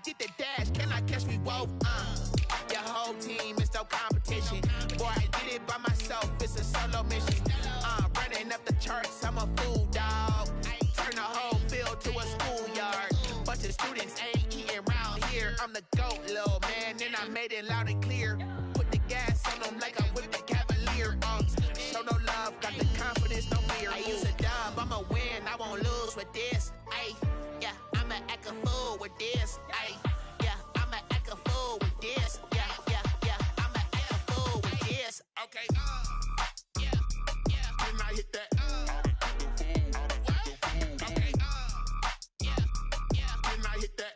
get the dash, can I catch me? Whoa, your whole team is no competition. Boy, I did it by myself, it's a solo mission. Running up the charts, I'm a fool, dog. Turn the whole field to a schoolyard. Bunch of students ain't eating round here. I'm the GOAT, little man, and I made it loud and clear. Put the gas on them like I whipped the Cavalier. Show no love, got the confidence, no fear. I use a dub, I'ma win, I won't lose with this. Yeah, I'ma act a fool with this. Yeah, I'ma act a fool with this. Yeah, I'ma act a fool with this. Okay, yeah, can I hit that? Okay, yeah, can I hit that?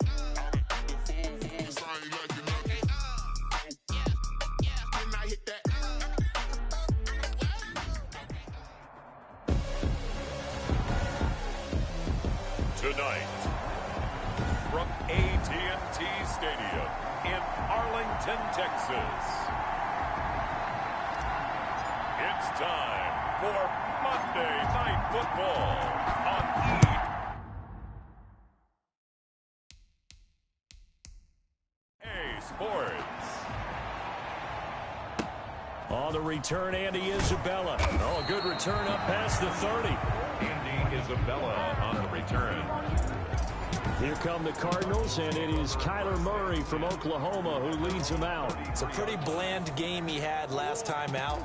Can I hit that? Tonight, from AT&T Stadium in Arlington, Texas, it's time for Monday Night Football on EA Sports. On the return, Andy Isabella. Oh, a good return up past the 30. Andy Isabella on the return. Here come the Cardinals, and it is Kyler Murray from Oklahoma who leads them out. It's a pretty bland game he had last time out.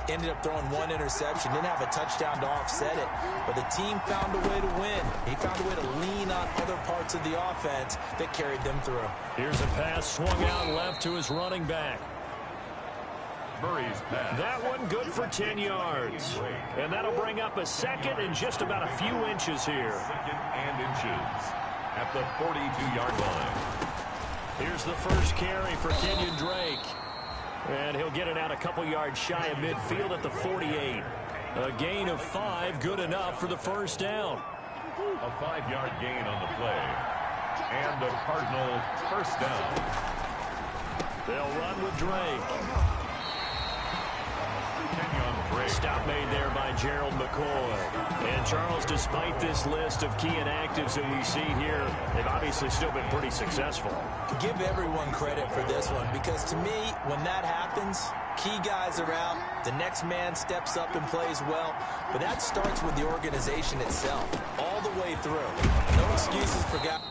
Ended up throwing one interception. Didn't have a touchdown to offset it. But the team found a way to win. He found a way to lean on other parts of the offense that carried them through. Here's a pass swung out left to his running back. Murray's pass. That one good for 10 yards. And that'll bring up a second and just about a few inches here. Second and inches at the 42-yard line. Here's the first carry for Kenyon Drake. And he'll get it out a couple yards shy of midfield at the 48. A gain of 5, good enough for the first down. A 5-yard gain on the play. And the Cardinals first down. They'll run with Drake. Stop made there by Gerald McCoy. And Charles, despite this list of key inactives that we see here, they've obviously still been pretty successful. Give everyone credit for this one, because to me, when that happens, key guys are out, the next man steps up and plays well, but that starts with the organization itself, all the way through. No excuses for guys.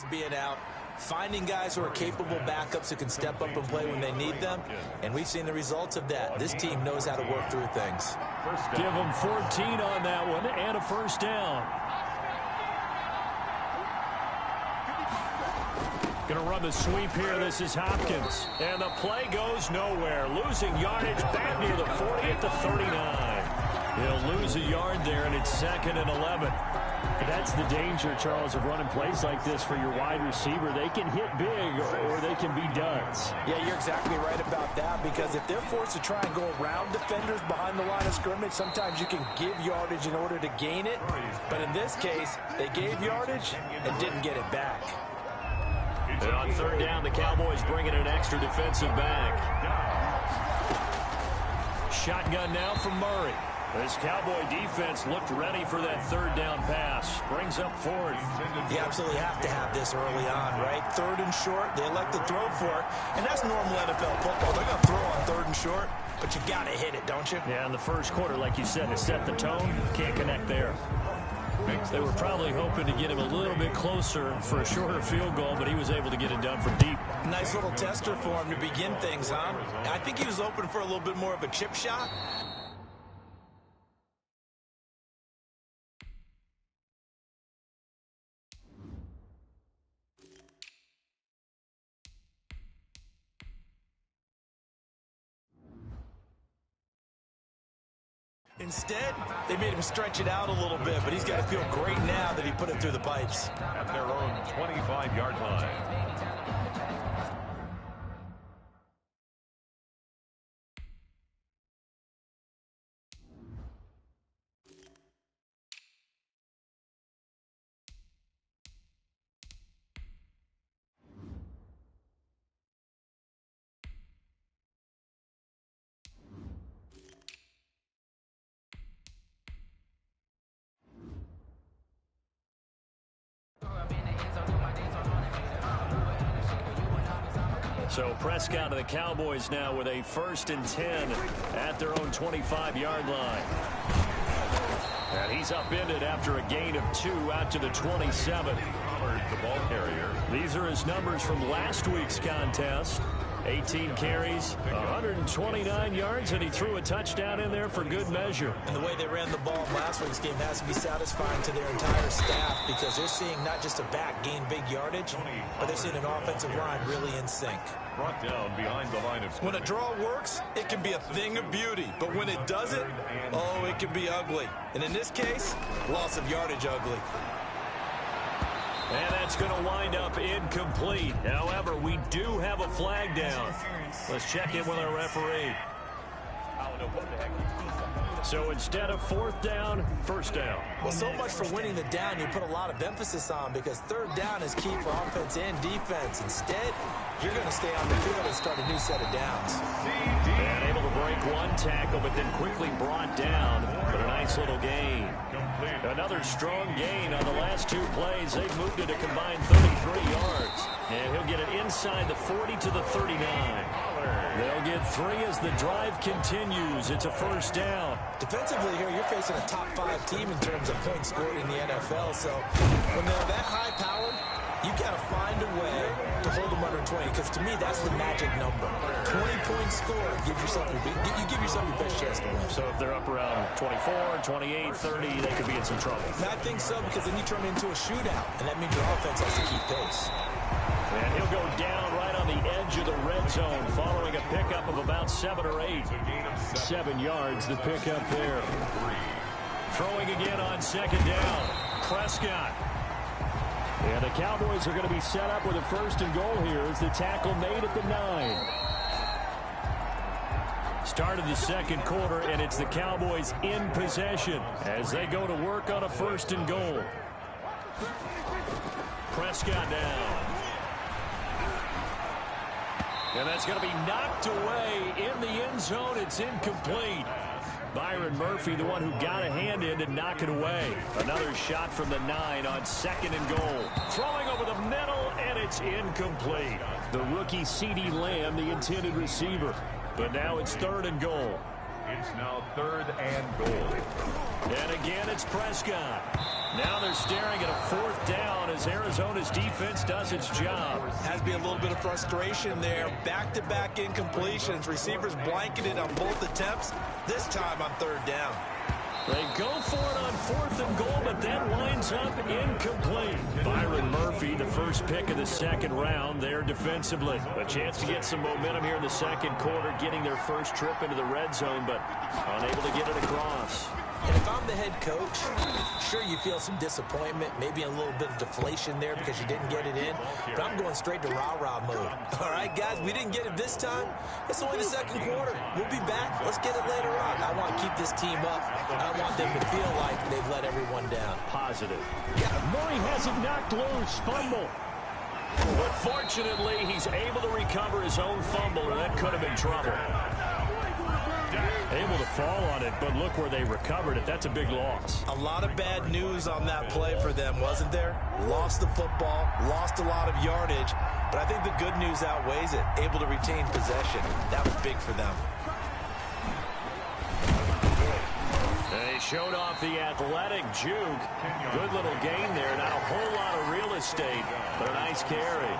Being out, finding guys who are capable backups who can step up and play when they need them, and we've seen the results of that. This team knows how to work through things. Give them 14 on that one and a first down. Going to run the sweep here. This is Hopkins, and the play goes nowhere. Losing yardage back near the 40 at the 39. He'll lose a yard there, and it's 2nd and 11. That's the danger, Charles, of running plays like this for your wide receiver. They can hit big or they can be duds. Yeah, you're exactly right about that, because if they're forced to try and go around defenders behind the line of scrimmage, sometimes you can give yardage in order to gain it. But in this case, they gave yardage and didn't get it back. And on 3rd down, the Cowboys bring in an extra defensive back. Shotgun now from Murray. This Cowboy defense looked ready for that 3rd down pass. Brings up 4th. You absolutely have to have this early on, right? 3rd and short, they elect to throw for it. And that's normal NFL football. They're going to throw on 3rd and short, but you got to hit it, don't you? Yeah, in the first quarter, like you said, to set the tone, can't connect there. They were probably hoping to get him a little bit closer for a shorter field goal, but he was able to get it done from deep. Nice little tester for him to begin things, huh? I think he was hoping for a little bit more of a chip shot. Instead, they made him stretch it out a little bit, but he's got to feel great now that he put it through the pipes. At their own 25-yard line. So Prescott and the Cowboys now with a 1st and 10 at their own 25-yard line. And he's upended after a gain of 2 out to the 27. The ball carrier. These are his numbers from last week's contest. 18 carries, 129 yards, and he threw a touchdown in there for good measure. And the way they ran the ball in last week's game has to be satisfying to their entire staff because they're seeing not just a back gain big yardage, but they're seeing an offensive line really in sync. Brought down behind the line of scrimmage. When a draw works, it can be a thing of beauty. But when it doesn't, oh, it can be ugly. And in this case, loss of yardage ugly. And that's going to wind up incomplete. However, we do have a flag down. Let's check in with our referee. So instead of 4th down, 1st down. Well, so much for winning the down you put a lot of emphasis on because 3rd down is key for offense and defense. Instead, you're going to stay on the field and start a new set of downs. And able to break one tackle, but then quickly brought down. But a nice little gain. Another strong gain on the last 2 plays. They've moved it a combined 33 yards. And he'll get it inside the 40 to the 39. They'll get 3 as the drive continues. It's a 1st down. Defensively here, you're facing a top 5 team in terms of points scored in the NFL. So when they're that high-powered, you got to find a way to hold them under 20, because to me, that's the magic number. 20-point score, you give yourself your best chance to win. So if they're up around 24, 28, 30, they could be in some trouble. And I think so, because then you turn it into a shootout, and that means your offense has to keep pace. And he'll go down right on the edge of the red zone following a pickup of about 7 or 8. 7 yards, the pickup there. Throwing again on 2nd down. Prescott. And the Cowboys are going to be set up with a 1st and goal here as the tackle made at the 9. Started the 2nd quarter, and it's the Cowboys in possession as they go to work on a 1st and goal. Prescott down. And that's going to be knocked away in the end zone. It's incomplete. Byron Murphy, the one who got a hand in to knock it away. Another shot from the 9 on 2nd and goal. Throwing over the middle, and it's incomplete. The rookie CeeDee Lamb, the intended receiver. But now it's 3rd and goal. It's now 3rd and goal. And again, it's Prescott. Now they're staring at a 4th down as Arizona's defense does its job. Has to be a little bit of frustration there. Back-to-back incompletions. Receivers blanketed on both attempts. This time on 3rd down. They go for it on 4th and goal, but that winds up incomplete. Byron Murphy, the first pick of the 2nd round there defensively. A chance to get some momentum here in the 2nd quarter, getting their first trip into the red zone, but unable to get it across. And if I'm the head coach, sure, you feel some disappointment, maybe a little bit of deflation there because you didn't get it in, but I'm going straight to rah-rah mode. All right, guys, we didn't get it this time. It's only the 2nd quarter. We'll be back. Let's get it later on. I want to keep this team up. I want them to feel like they've let everyone down. Positive. Yeah, Murray has it knocked loose. Fumble. But fortunately, he's able to recover his own fumble, and that could have been trouble. Able to fall on it, but look where they recovered it. That's a big loss. A lot of bad news on that play for them, wasn't there? Lost the football, lost a lot of yardage, but I think the good news outweighs it. Able to retain possession. That was big for them. They showed off the athletic juke. Good little gain there. Not a whole lot of real estate, but a nice carry.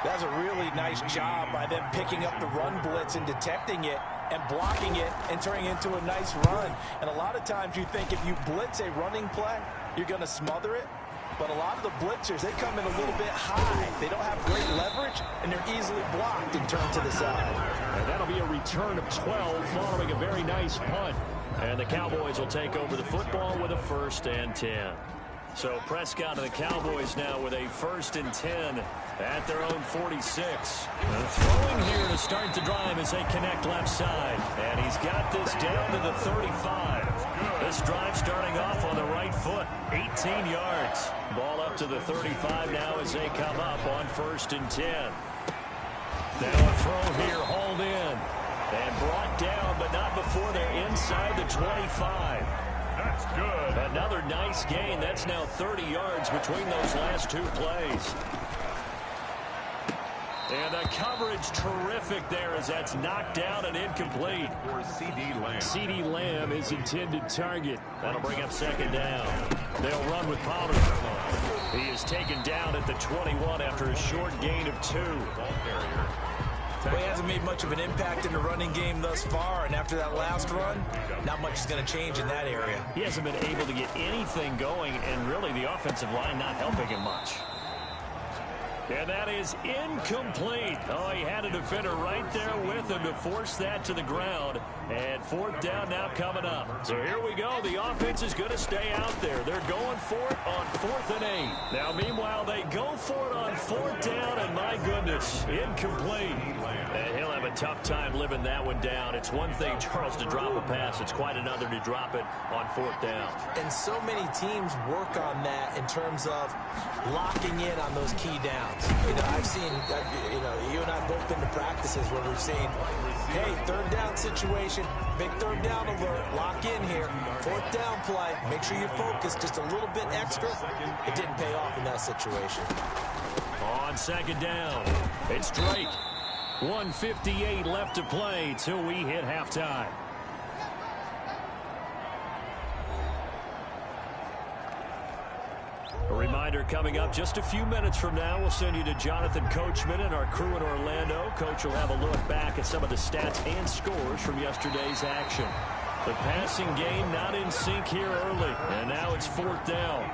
That's a really nice job by them picking up the run blitz and detecting it and blocking it and turning it into a nice run. And a lot of times you think if you blitz a running play, you're going to smother it. But a lot of the blitzers, they come in a little bit high. They don't have great leverage, and they're easily blocked and turned to the side. And that'll be a return of 12 following a very nice punt. And the Cowboys will take over the football with a 1st and 10. So Prescott and the Cowboys now with a 1st and 10 at their own 46. Throwing here to start the drive as they connect left side. And he's got this down to the 35. This drive starting off on the right foot. 18 yards. Ball up to the 35 now as they come up on 1st and 10. Now a throw here, hauled in. And brought down, but not before they're inside the 25. That's good. Another nice gain. That's now 30 yards between those last 2 plays. And the coverage terrific there as that's knocked down and incomplete. For C.D. Lamb. C.D. Lamb is intended target. That'll bring up 2nd down. They'll run with Pollard. He is taken down at the 21 after a short gain of 2. Ball carrier. Well, he hasn't made much of an impact in the running game thus far, and after that last run, not much is going to change in that area. He hasn't been able to get anything going, and really the offensive line not helping him much. And that is incomplete. Oh, he had a defender right there with him to force that to the ground. And 4th down now coming up. So here we go. The offense is going to stay out there. They're going for it on 4th and 8. Now, meanwhile, they go for it on 4th down, and my goodness, incomplete. And he'll have a tough time living that one down. It's one thing, Charles, to drop a pass. It's quite another to drop it on 4th down. And so many teams work on that in terms of locking in on those key downs. You know, I've seen, you and I both been to practices where we've seen, hey, 3rd down situation, big 3rd down alert, lock in here, 4th down play, make sure you're focused just a little bit extra. It didn't pay off in that situation. On 2nd down, it's Drake. 1:58 left to play till we hit halftime. A reminder coming up just a few minutes from now, we'll send you to Jonathan Coachman and our crew in Orlando. Coach will have a look back at some of the stats and scores from yesterday's action. The passing game not in sync here early, and now it's 4th down.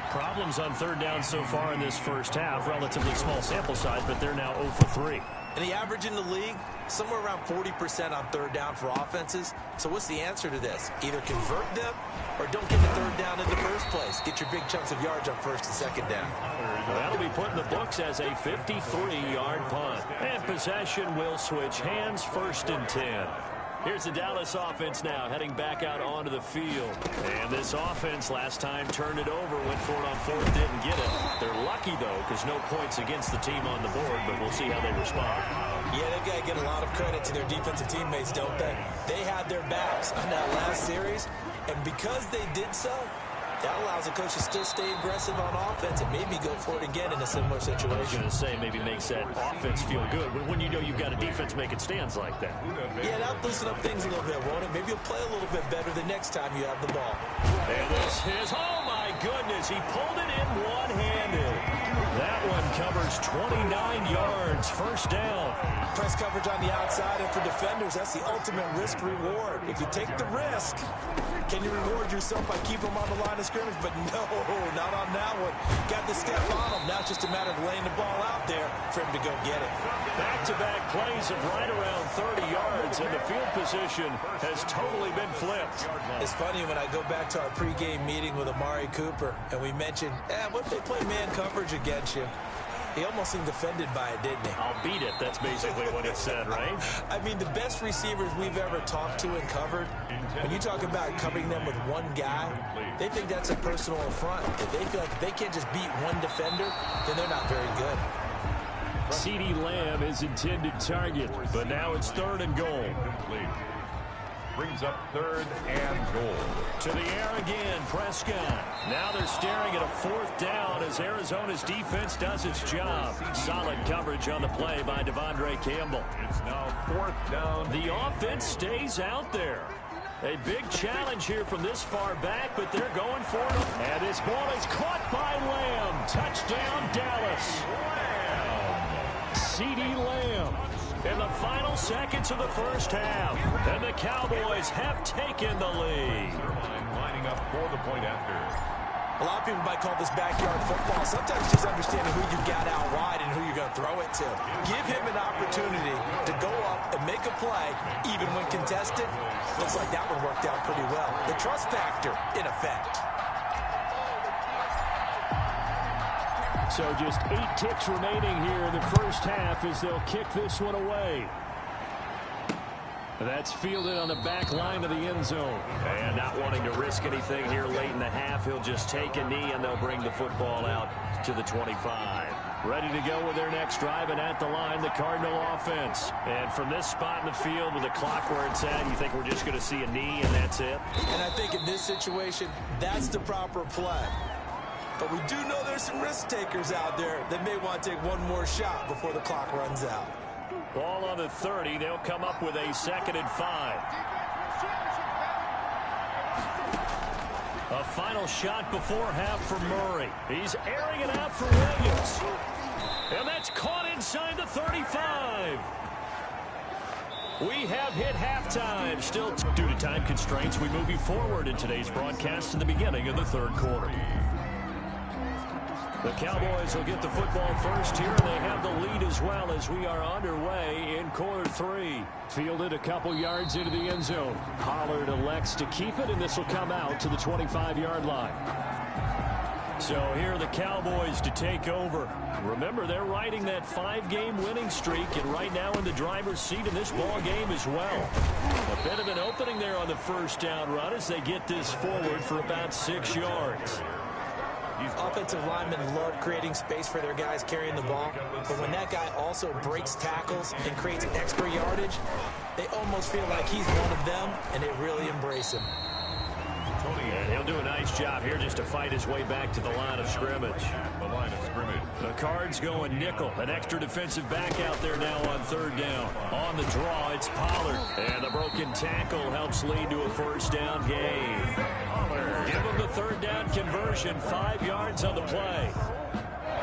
Problems on 3rd down so far in this first half. Relatively small sample size, but they're now 0 for 3. And the average in the league, somewhere around 40% on 3rd down for offenses. So what's the answer to this? Either convert them or don't get the 3rd down in the first place. Get your big chunks of yards on 1st and 2nd down. That'll be put in the books as a 53-yard punt. And possession will switch hands, 1st and 10. Here's the Dallas offense now heading back out onto the field. And this offense last time turned it over, went for it on 4th, didn't get it. They're lucky, though, because no points against the team on the board, but we'll see how they respond. Yeah, they've got to get a lot of credit to their defensive teammates, don't they? They had their backs on that last series, and because they did so, that allows the coach to still stay aggressive on offense and maybe go for it again in a similar situation. I was going to say maybe makes that offense feel good when you know you've got a defense making stands like that. Yeah, that'll loosen up things a little bit, won't it? Maybe you'll play a little bit better the next time you have the ball. And this is, oh my goodness, he pulled it in one-handed. That one covers 29 yards, 1st down. Press coverage on the outside, and for defenders, that's the ultimate risk reward. If you take the risk, can you reward yourself by keeping them on the line of scrimmage? But no, not on that one. Got the step on them. Now it's just a matter of laying the ball out there for him to go get it. Back-to-back plays of right around 30 yards, and the field position has totally been flipped. It's funny when I go back to our pregame meeting with Amari Cooper, and we mentioned, what if they play man coverage against you? He almost seemed offended by it, didn't he? I'll beat it. That's basically what it said, right? I mean, the best receivers we've ever talked to and covered, when you talk about covering them with one guy, they think that's a personal affront. If they feel like if they can't just beat one defender, then they're not very good. C.D. Lamb is intended target, but now it's 3rd and goal. Brings up 3rd and goal. To the air again, Prescott. Now they're staring at a 4th down as Arizona's defense does its job. Solid coverage on the play by Devondre Campbell. It's now 4th down. The offense stays out there. A big challenge here from this far back, but they're going for it. And this ball is caught by Lamb. Touchdown, Dallas. C.D. Lamb. In the final seconds of the first half, and the Cowboys have taken the lead. Lining up for the point after. A lot of people might call this backyard football. Sometimes just understanding who you got out wide and who you're going to throw it to. Give him an opportunity to go up and make a play, even when contested. Looks like that one worked out pretty well. The trust factor in effect. So just 8 ticks remaining here in the first half as they'll kick this one away. That's fielded on the back line of the end zone. And not wanting to risk anything here late in the half, he'll just take a knee and they'll bring the football out to the 25. Ready to go with their next drive, and at the line, the Cardinal offense. And from this spot in the field with the clock where it's at, you think we're just going to see a knee and that's it? And I think in this situation, that's the proper play. But we do know there's some risk takers out there that may want to take one more shot before the clock runs out. Ball on the 30. They'll come up with a 2nd and 5. A final shot before half for Murray. He's airing it out for Williams. And that's caught inside the 35. We have hit halftime. Still, due to time constraints, we move you forward in today's broadcast to the beginning of the 3rd quarter. The Cowboys will get the football first here, and they have the lead as well as we are underway in quarter 3. Fielded a couple yards into the end zone. Pollard elects to keep it, and this will come out to the 25-yard line. So here are the Cowboys to take over. Remember, they're riding that 5-game winning streak, and right now in the driver's seat in this ball game as well. A bit of an opening there on the first down run as they get this forward for about 6 yards. Offensive linemen love creating space for their guys carrying the ball, but when that guy also breaks tackles and creates extra yardage, they almost feel like he's one of them, and they really embrace him. And he'll do a nice job here just to fight his way back to the line of scrimmage. The Cards going nickel. An extra defensive back out there now on 3rd down. On the draw, it's Pollard. And the broken tackle helps lead to a first down gain. Give him the 3rd down conversion. 5 yards on the play.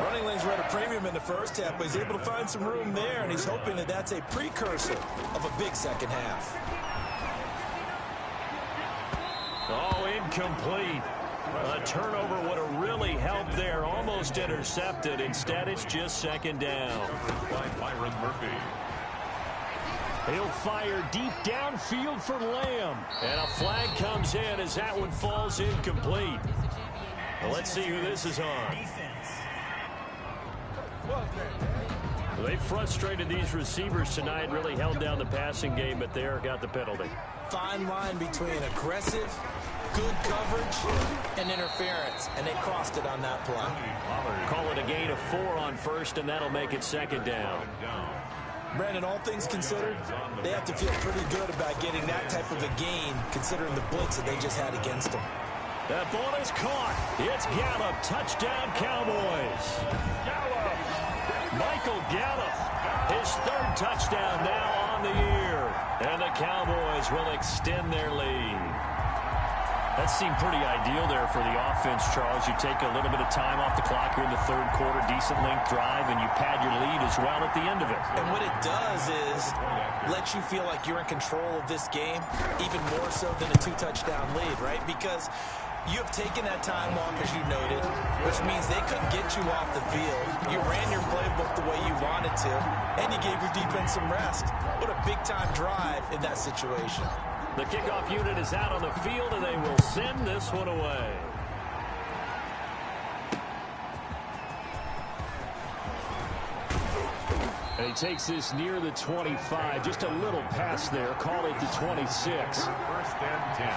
Running lanes were at a premium in the first half, but he's able to find some room there, and he's hoping that that's a precursor of a big second half. Oh, incomplete. A turnover would have really helped there. Almost intercepted. Instead, it's just 2nd down. He'll fire deep downfield for Lamb. And a flag comes in as that one falls incomplete. Well, let's see who this is on. They frustrated these receivers tonight, really held down the passing game, but there got the penalty. Fine line between aggressive, good coverage, and interference, and they crossed it on that play. Call it a gain of 4 on 1st, and that'll make it 2nd down. Brandon, all things considered, they have to feel pretty good about getting that type of a gain, considering the blitz that they just had against them. That ball is caught. It's Gallup. Touchdown, Cowboys. Michael Gallup, his 3rd touchdown now on the year. And the Cowboys will extend their lead. That seemed pretty ideal there for the offense, Charles. You take a little bit of time off the clock here in the 3rd quarter, decent length drive, and you pad your lead as well at the end of it. And what it does is let you feel like you're in control of this game, even more so than a 2-touchdown lead, right? Because you have taken that time off, as you noted, which means they couldn't get you off the field. You ran your playbook the way you wanted to, and you gave your defense some rest. What a big-time drive in that situation. The kickoff unit is out on the field, and they will send this one away. And he takes this near the 25. Just a little pass there. Call it the 26. 1st and 10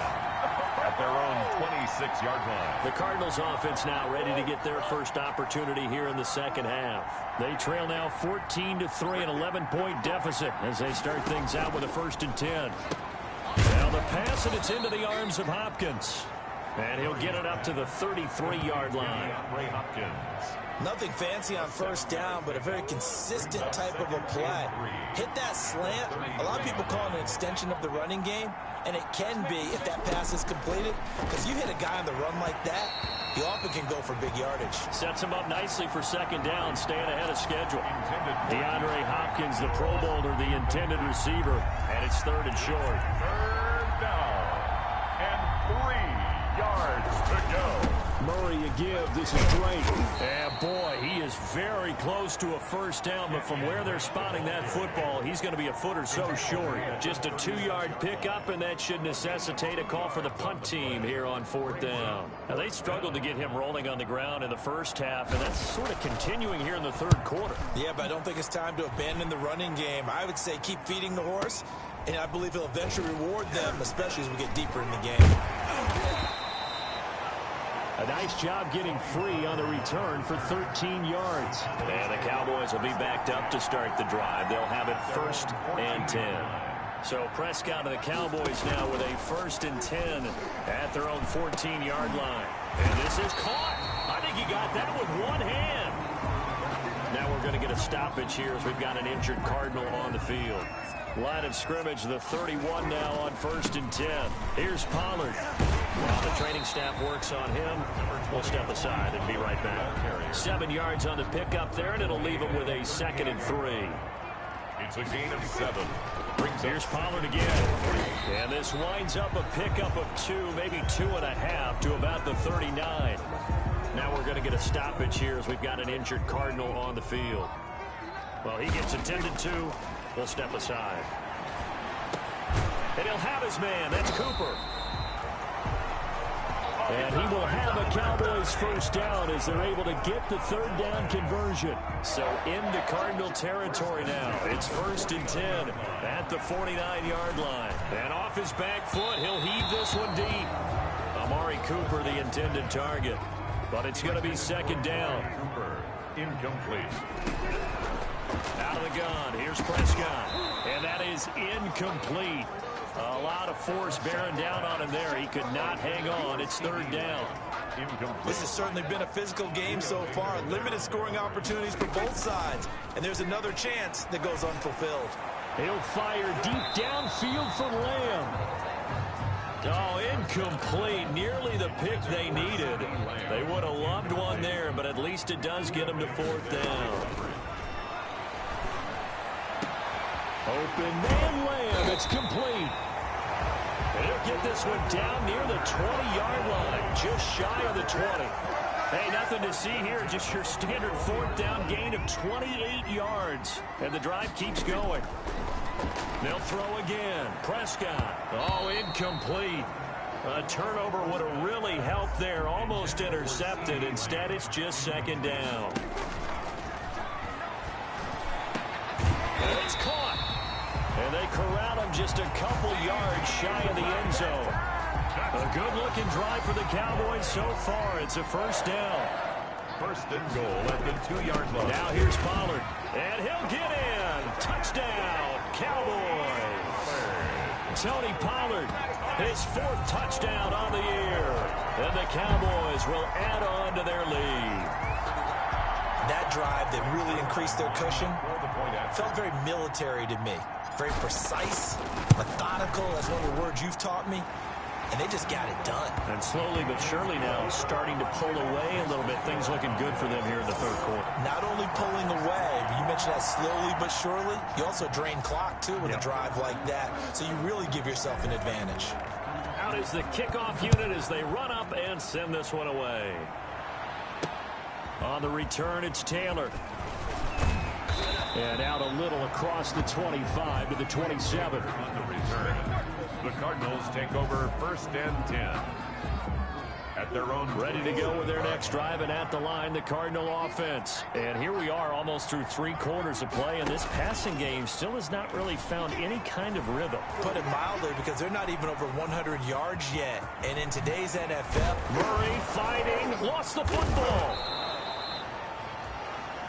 at their own 26-yard line. The Cardinals offense now ready to get their first opportunity here in the 2nd half. They trail now 14-3, an 11-point deficit as they start things out with a 1st and 10. Now the pass, and it's into the arms of Hopkins. And he'll get it up to the 33-yard line. Ray Hopkins. Nothing fancy on 1st down, but a very consistent type of a play. Hit that slant. A lot of people call it an extension of the running game, and it can be if that pass is completed, because you hit a guy on the run like that, he often can go for big yardage. Sets him up nicely for 2nd down, staying ahead of schedule. DeAndre Hopkins, the Pro Bowler, the intended receiver, and it's 3rd and short. 3rd down and 3 yards to go. Murray, you give. This is great. And, boy, he is very close to a first down, but from where they're spotting that football, he's going to be a foot or so short. Just a 2-yard pickup, and that should necessitate a call for the punt team here on 4th down. Now, they struggled to get him rolling on the ground in the first half, and that's sort of continuing here in the third quarter. Yeah, but I don't think it's time to abandon the running game. I would say keep feeding the horse, and I believe he'll eventually reward them, especially as we get deeper in the game. A nice job getting free on the return for 13 yards. And the Cowboys will be backed up to start the drive. They'll have it 1st and 10. So Prescott and the Cowboys now with a 1st and 10 at their own 14-yard line. And this is caught. I think he got that with one hand. Now we're going to get a stoppage here as we've got an injured Cardinal on the field. Line of scrimmage, the 31 now on 1st and 10. Here's Pollard. While the training staff works on him, we'll step aside and be right back. 7 yards on the pickup there, and it'll leave him with a 2nd and 3. It's a gain of 7. Here's Pollard again. And this winds up a pickup of 2, maybe 2.5 to about the 39. Now we're going to get a stoppage here as we've got an injured Cardinal on the field. Well, he gets attended to. We'll step aside. And he'll have his man. That's Cooper. And he will have a Cowboys first down as they're able to get the 3rd down conversion. So into Cardinal territory now. It's 1st and 10 at the 49-yard line. And off his back foot, he'll heave this one deep. Amari Cooper, the intended target. But it's going to be 2nd down. Cooper, incomplete. Out of the gun. Here's Prescott. And that is incomplete. A lot of force bearing down on him there. He could not hang on. It's 3rd down. This has certainly been a physical game so far. Limited scoring opportunities for both sides. And there's another chance that goes unfulfilled. He'll fire deep downfield for Lamb. Oh, incomplete. Nearly the pick they needed. They would have loved one there, but at least it does get them to 4th down. Open man Lamb. It's complete. He'll get this one down near the 20-yard line, just shy of the 20. Hey, nothing to see here, just your standard 4th down gain of 28 yards. And the drive keeps going. They'll throw again. Prescott. Oh, incomplete. A turnover would have really helped there. Almost intercepted. Instead, it's just 2nd down. And it's caught. And they corral him just a couple yards shy of the end zone. A good-looking drive for the Cowboys so far. It's a 1st down. 1st and goal at the 2-yard line. Now here's Pollard. And he'll get in. Touchdown, Cowboys. Tony Pollard, his 4th touchdown on the year. And the Cowboys will add on to their lead. That drive that really increased their cushion felt very military to me. Very precise, methodical, that's one of the words you've taught me. And they just got it done. And slowly but surely now starting to pull away a little bit. Things looking good for them here in the 3rd quarter. Not only pulling away, but you mentioned that slowly but surely. You also drain clock, too, with a drive like that. So you really give yourself an advantage. Out is the kickoff unit as they run up and send this one away. On the return, it's Taylor. And out a little across the 25 to the 27. On the return, the Cardinals take over 1st and 10. At their own. Ready to go with their next drive, and at the line, the Cardinal offense. And here we are almost through 3 quarters of play, and this passing game still has not really found any kind of rhythm. Put it mildly, because they're not even over 100 yards yet. And in today's NFL. Murray fighting, lost the football.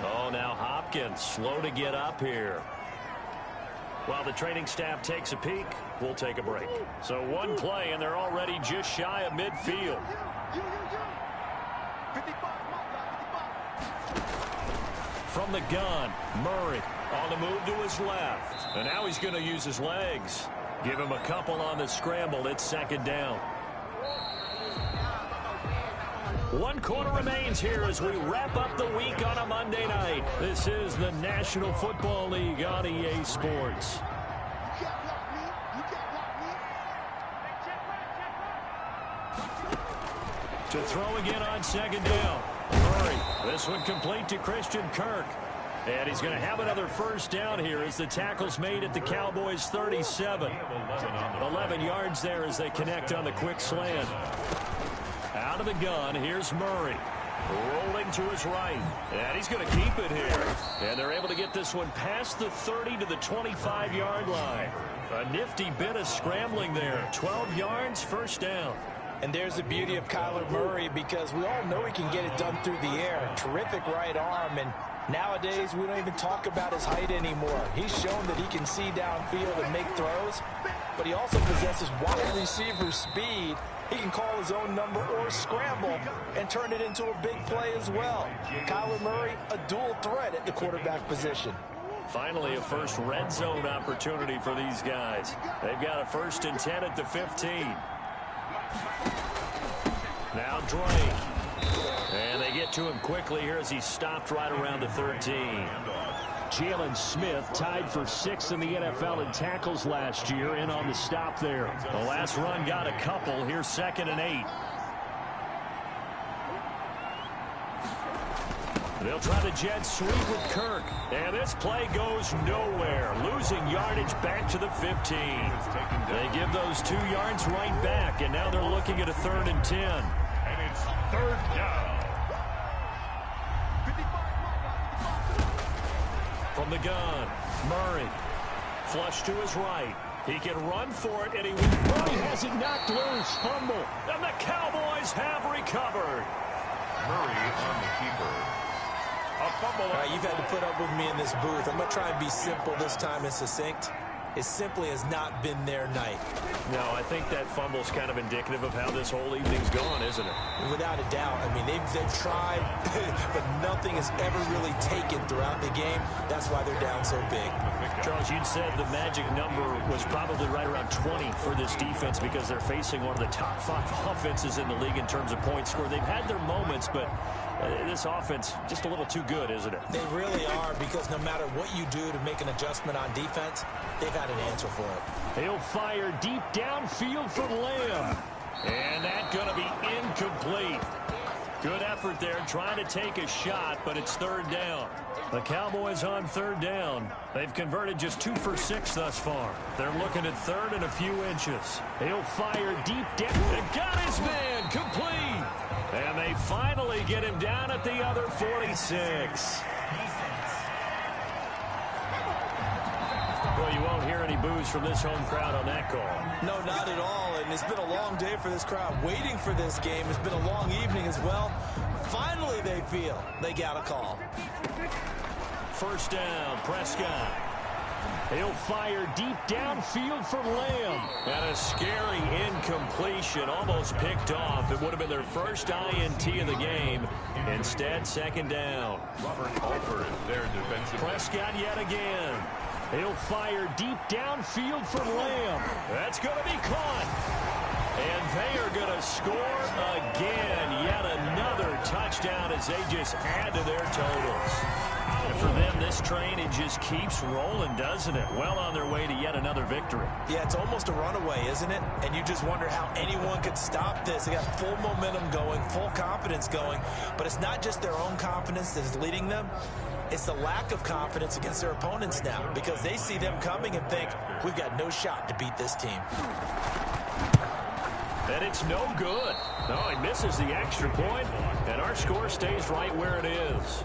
Oh, now Hopkins slow to get up here. While the training staff takes a peek, we'll take a break. So 1 play, and they're already just shy of midfield. From the gun, Murray on the move to his left. And now he's going to use his legs. Give him a couple on the scramble. It's 2nd down. 1 quarter remains here as we wrap up the week on a Monday night. This is the National Football League on EA Sports. To throw again on second down. Murray. This one complete to Christian Kirk. And he's going to have another first down here as the tackle's made at the Cowboys' 37. 11 yards there as they connect on the quick slant. Out of the gun, here's Murray. Rolling to his right. And he's going to keep it here. And they're able to get this one past the 30 to the 25-yard line. A nifty bit of scrambling there. 12 yards, first down. And there's the beauty of Kyler Murray, because we all know he can get it done through the air. Terrific right arm, and nowadays we don't even talk about his height anymore. He's shown that he can see downfield and make throws, but he also possesses wide receiver speed. He can call his own number or scramble and turn it into a big play as well. Kyler Murray, a dual threat at the quarterback position. Finally, a first red zone opportunity for these guys. They've got a 1st and 10 at the 15. Now Drake. And they get to him quickly here as he stopped right around the 13. Jalen Smith tied for 6th in the NFL in tackles last year, in on the stop there. The last run got a couple. Here's 2nd and 8. They'll try the jet sweep with Kirk. And this play goes nowhere. Losing yardage back to the 15. They give those 2 yards right back, and now they're looking at a 3rd and 10. And it's 3rd down. From the gun, Murray. Flush to his right. He can run for it, and he has it knocked loose. Fumble. And the Cowboys have recovered. Murray on the keeper. A fumble. All right, you've had to put up with me in this booth. I'm going to try and be simple this time and succinct. It simply has not been their night. No, I think that fumble's kind of indicative of how this whole evening's gone, isn't it? Without a doubt. I mean, they've tried, but nothing has ever really taken throughout the game. That's why they're down so big. Charles, you'd said the magic number was probably right around 20 for this defense because they're facing one of the top 5 offenses in the league in terms of points scored. They've had their moments, but this offense just a little too good, isn't it? They really are, because no matter what you do to make an adjustment on defense, they've had an answer for it. He'll fire deep downfield for Lamb. And that's going to be incomplete. Good effort there trying to take a shot, but it's 3rd down. The Cowboys on 3rd down. They've converted just 2 for 6 thus far. They're looking at 3rd and a few inches. He'll fire deep down. And got his man complete. And they finally get him down at the other 46. Well, you won't hear any boos from this home crowd on that call. No, not at all. And it's been a long day for this crowd waiting for this game. It's been a long evening as well. Finally, they feel they got a call. 1st down, Prescott. He'll fire deep downfield for Lamb. And a scary incompletion, almost picked off. It would have been their first INT of the game. Instead, 2nd down. Robert Alford is their defensive. Prescott yet again. He'll fire deep downfield for Lamb. That's going to be caught. And they are going to score again. Yet another touchdown as they just add to their totals. And for them, this train, it just keeps rolling, doesn't it? Well on their way to yet another victory. Yeah, it's almost a runaway, isn't it? And you just wonder how anyone could stop this. They got full momentum going, full confidence going. But it's not just their own confidence that is leading them. It's the lack of confidence against their opponents now, because they see them coming and think, we've got no shot to beat this team. And it's no good. No, he misses the extra point, and our score stays right where it is.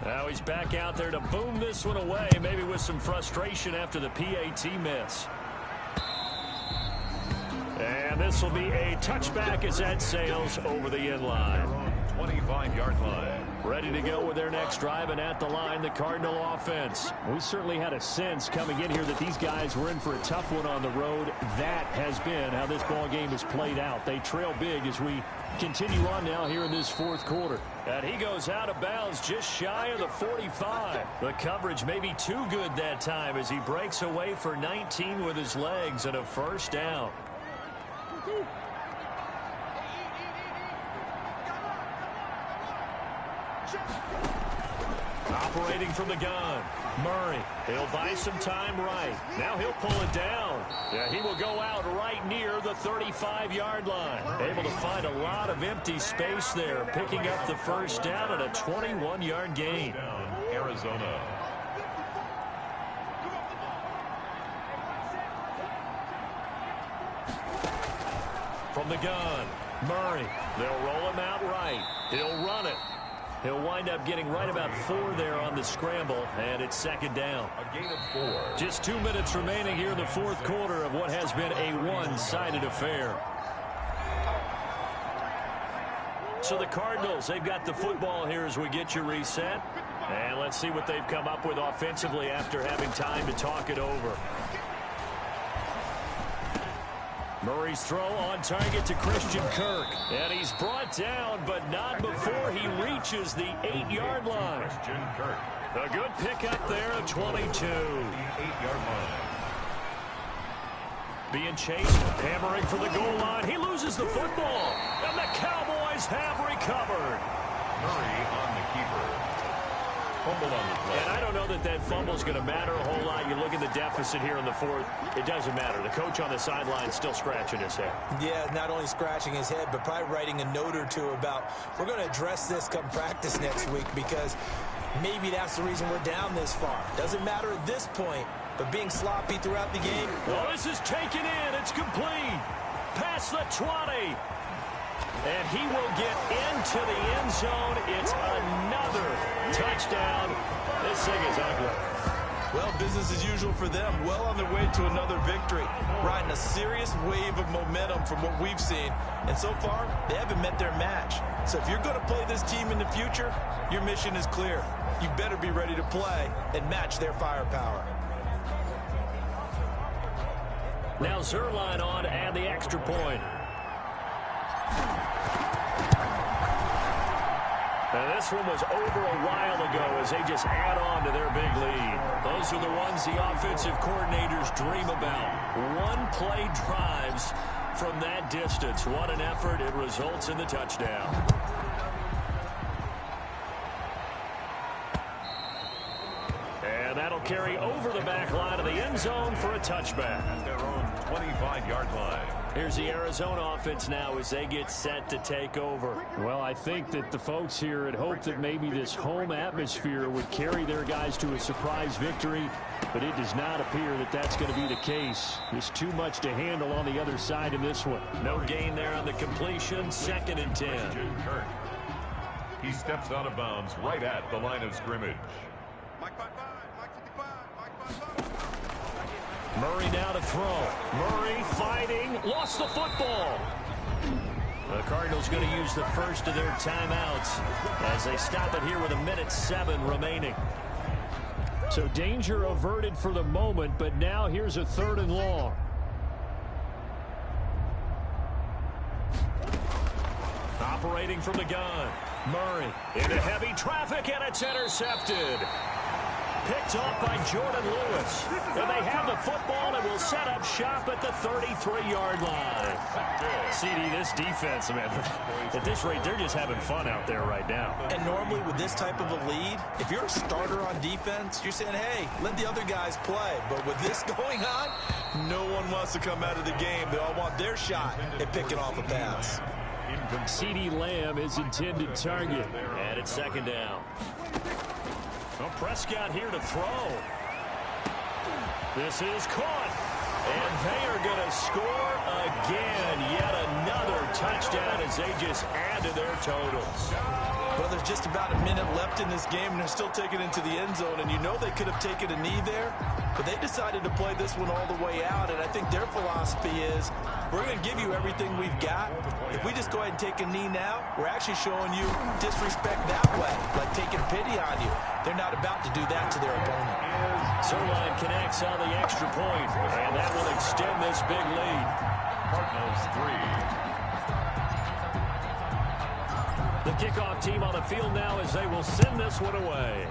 Now he's back out there to boom this one away, maybe with some frustration after the PAT miss. And this will be a touchback as that sails over the end line. 25-yard line. Ready to go with their next drive, and at the line, the Cardinal offense. We certainly had a sense coming in here that these guys were in for a tough one on the road. That has been how this ball game has played out. They trail big as we continue on now here in this 4th quarter. And he goes out of bounds just shy of the 45. The coverage may be too good that time as he breaks away for 19 with his legs and a 1st down. Operating Operating from the gun, Murray. He'll buy some time right. Now he'll pull it down. Yeah, he will go out right near the 35-yard line. Able to find a lot of empty space there, picking up the first down and a 21-yard gain. Arizona. From the gun, Murray. They'll roll him out right. He'll run it. He'll wind up getting right about 4 there on the scramble, and it's second down. A gain of 4. Just 2 minutes remaining here in the fourth quarter of what has been a one-sided affair. So the Cardinals, they've got the football here as we get you reset. And let's see what they've come up with offensively after having time to talk it over. Murray's throw on target to Christian Kirk. And he's brought down, but not before he reaches the 8-yard line. Christian Kirk. A good pickup there of 22. The 8-yard line. Being chased, hammering for the goal line. He loses the football. And the Cowboys have recovered. Murray on the keeper. Fumble on the play. And I don't know that that fumble is going to matter a whole lot. You look at the deficit here in the fourth. It doesn't matter. The coach on the sideline is still scratching his head. Yeah, not only scratching his head, but probably writing a note or two about, we're going to address this come practice next week, because maybe that's the reason we're down this far. Doesn't matter at this point, but being sloppy throughout the game. Well, this is taken in. It's complete. Past the 20. And he will get into the end zone. It's another touchdown. This thing is ugly. Well, business as usual for them. Well on their way to another victory. Riding a serious wave of momentum from what we've seen. And so far, they haven't met their match. So if you're going to play this team in the future, your mission is clear. You better be ready to play and match their firepower. Now Zerline on and the extra point. And this one was over a while ago as they just add on to their big lead. Those are the ones the offensive coordinators dream about. One-play drives from that distance. What an effort. It results in the touchdown. And that'll carry over the back line of the end zone for a touchback. At their own 25-yard line. Here's the Arizona offense now as they get set to take over. Well, I think that the folks here had hoped that maybe this home atmosphere would carry their guys to a surprise victory, but it does not appear that that's going to be the case. There's too much to handle on the other side in this one. No gain there on the completion. 2nd and 10. Christian Kirk. He steps out of bounds right at the line of scrimmage. Murray now to throw. Murray fighting. Lost the football. The Cardinals going to use the first of their timeouts as they stop it here with 1:07 remaining. So danger averted for the moment, but now here's a 3rd and long. Operating from the gun. Murray into heavy traffic, and it's intercepted. Picked off by Jordan Lewis. And they have the football and will set up shop at the 33-yard line. CD, this defense, man, at this rate, they're just having fun out there right now. And normally with this type of a lead, if you're a starter on defense, you're saying, hey, let the other guys play. But with this going on, no one wants to come out of the game. They all want their shot at picking off a pass. CeeDee Lamb is intended target. And it's 2nd down. Well, Prescott here to throw. This is caught. And they are going to score again. Yet another touchdown as they just add to their totals. Well, there's just about a minute left in this game, and they're still taking it into the end zone. And you know they could have taken a knee there, but they decided to play this one all the way out. And I think their philosophy is, we're going to give you everything we've got. If we just go ahead and take a knee now, we're actually showing you disrespect that way, like taking pity on you. They're not about to do that to their opponent. Zerline connects on the extra point, and that will extend this big lead. Cardinals 3. The kickoff team on the field now as they will send this one away.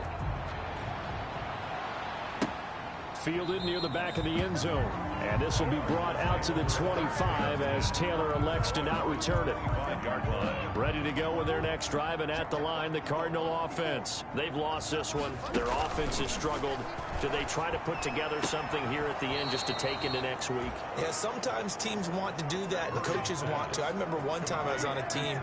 Fielded near the back of the end zone. And this will be brought out to the 25 as Taylor elects to not return it. 25-yard line. Ready to go with their next drive, and at the line, the Cardinal offense. They've lost this one. Their offense has struggled. Do they try to put together something here at the end just to take into next week? Yeah, sometimes teams want to do that, and coaches want to. I remember one time I was on a team,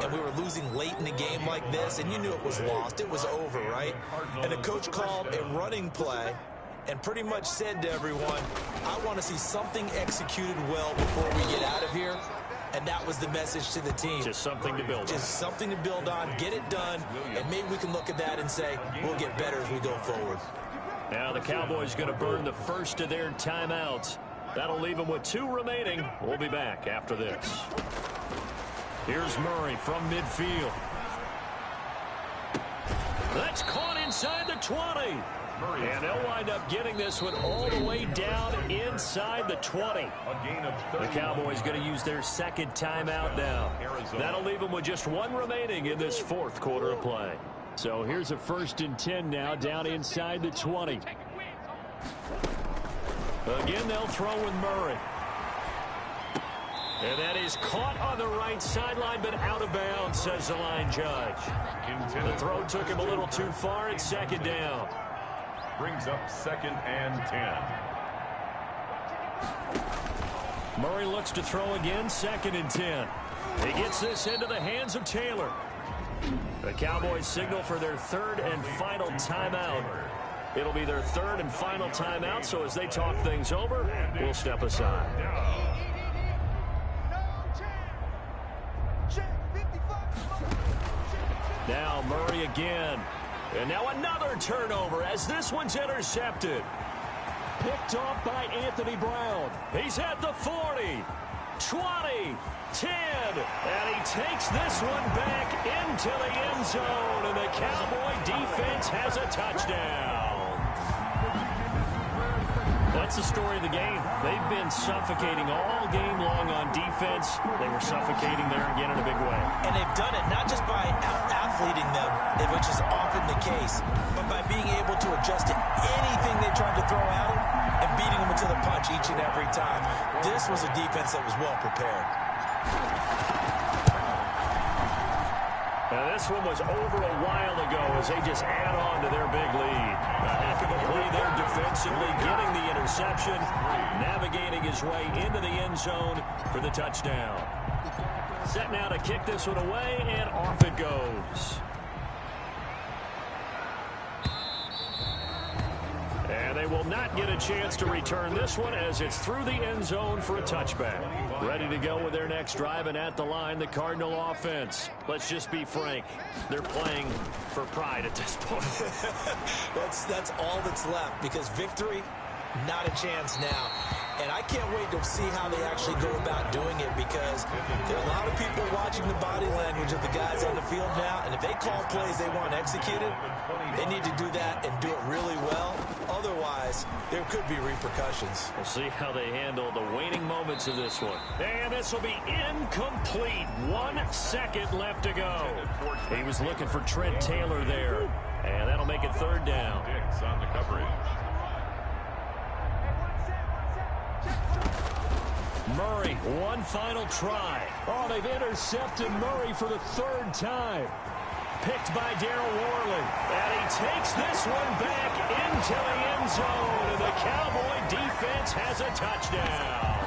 and we were losing late in a game like this, and you knew it was lost. It was over, right? And the coach called a running play and pretty much said to everyone, I want to see something executed well before we get out of here. And that was the message to the team. Just something to build on. Just something to build on, get it done, and maybe we can look at that and say, we'll get better as we go forward. Now the Cowboys going to burn the first of their timeouts. That'll leave them with 2 remaining. We'll be back after this. Here's Murray from midfield. That's caught inside the 20. And they'll wind up getting this one all the way down inside the 20. The Cowboys going to use their second timeout now. That'll leave them with just 1 remaining in this 4th quarter of play. So here's a 1st and 10 now down inside the 20. Again, they'll throw with Murray. And that is caught on the right sideline, but out of bounds, says the line judge. The throw took him a little too far. It's 2nd down. Brings up 2nd and 10. Murray looks to throw again, 2nd and 10. He gets this into the hands of Taylor. The Cowboys signal for their 3rd and final timeout. It'll be their 3rd and final timeout, so as they talk things over, we'll step aside. Now Murray again. And now another turnover as this one's intercepted. Picked off by Anthony Brown. He's at the 40, 20, 10. And he takes this one back into the end zone. And the Cowboy defense has a touchdown. That's the story of the game. They've been suffocating all game long on defense. They were suffocating there again in a big way. And they've done it not just by out-athleting them, which is often the case, but by being able to adjust to anything they tried to throw at them and beating them into the punch each and every time. This was a defense that was well prepared. Now this one was over a while ago as they just add on to their big lead. A heck of a play there defensively, getting the interception, navigating his way into the end zone for the touchdown. Set now to kick this one away, and off it goes. And they will not get a chance to return this one as it's through the end zone for a touchback. Ready to go with their next drive, and at the line, the Cardinal offense. Let's just be frank. They're playing for pride at this point. That's all that's left, because victory, not a chance now. And I can't wait to see how they actually go about doing it, because there are a lot of people watching the body language of the guys on the field now, and if they call plays they want executed, they need to do that and do it really well. Otherwise, there could be repercussions. We'll see how they handle the waning moments of this one. And this will be incomplete. 1 second left to go. He was looking for Trent Taylor there, and that'll make it 3rd down. Diggs on the coverage. Murray, one final try. Oh, they've intercepted Murray for the 3rd time. Picked by Darryl Worley. And he takes this one back into the end zone. And the Cowboy defense has a touchdown.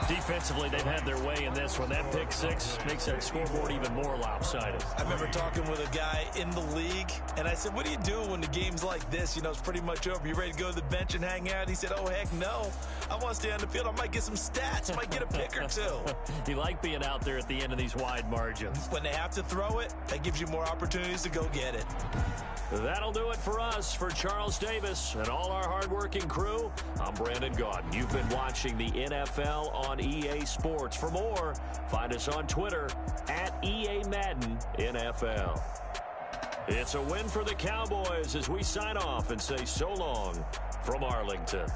Defensively, they've had their way in this one. That pick 6 makes that scoreboard even more lopsided. I remember talking with a guy in the league, and I said, what do you do when the game's like this? You know, it's pretty much over. You ready to go to the bench and hang out? He said, oh, heck no. I want to stay on the field. I might get some stats. I might get a pick or 2. You like being out there at the end of these wide margins. When they have to throw it, that gives you more opportunities to go get it. That'll do it for us. For Charles Davis and all our hardworking crew, I'm Brandon Gaudin. You've been watching the NFL on EA Sports. For more, find us on Twitter at EA Madden NFL. It's a win for the Cowboys as we sign off and say so long from Arlington.